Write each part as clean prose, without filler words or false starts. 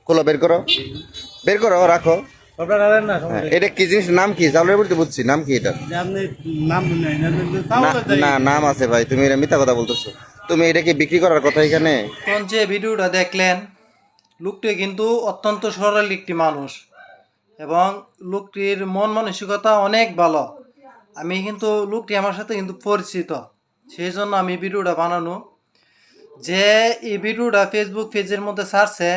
খোলো, বের করো, বের করো, রাখো। এটা কি জিনিস, নাম কি? চাউলের বলতে বুঝছি, নাম কি এটা? না, নাম আছে ভাই, তুমি এটা মিথ্যা কথা বলতেছো। তুমি এটা কি বিক্রি করার কথা এখানে? এখন যে ভিডিওটা দেখলেন, লোকটি কিন্তু অত্যন্ত সরল একটি মানুষ এবং লোকটির মন মানসিকতা অনেক ভালো। আমি কিন্তু লোকটি আমার সাথে কিন্তু পরিচিত, সেই জন্য আমি ভিডিওটা বানানো। যে এই ভিডিওটা ফেসবুক পেজের মধ্যে ছাড়ছে,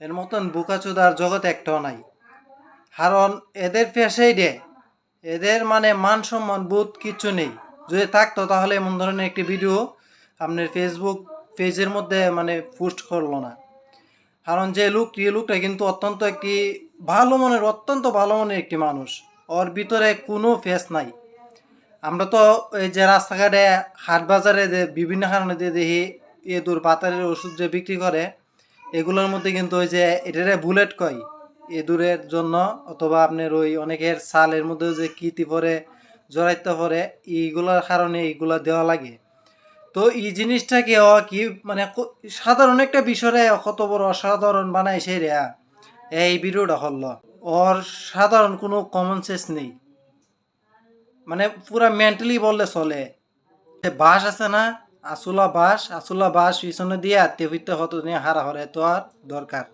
এর মতন বুকাচুদার জগতে একটাও নাই। কারণ এদের পেশাই রে, এদের মানে মান সম্মান বোধ কিচ্ছু নেই। যদি থাকতো তাহলে এমন ধরনের একটি ভিডিও আপনার ফেসবুক পেজের মধ্যে মানে পোস্ট করলো না। কারণ যে লোকটা কিন্তু অত্যন্ত ভালো মনের একটি মানুষ। ওর ভিতরে কোনো ফেস নাই। আমরা তো এই যে রাস্তাঘাটে হাট বাজারে যে বিভিন্ন কারণে যে দেখি এদুর বাতারের ওষুধ যে বিক্রি করে, এগুলোর মধ্যে কিন্তু ওই যে এটারে বুলেট কয় এদুরের জন্য, অথবা আপনার ওই অনেকের সালের মধ্যে যে কীতি পরে জড়াইতে পরে, এইগুলোর কারণে এইগুলা দেওয়া লাগে। তো এই জিনিসটাকে কি মানে সাধারণ একটা বিষয়ে কত বড় অসাধারণ বানায় সেই রে এই ভিডিওটা হল। ওর সাধারণ কোনো কমন সেন্স নেই, মানে পুরা মেন্টালি বললে চলে। বাস আছে না, আসুলা বাস পিছনে দিয়ে আত্মীয় হইতে হতো নিয়ে হারা হরে তো আর দরকার।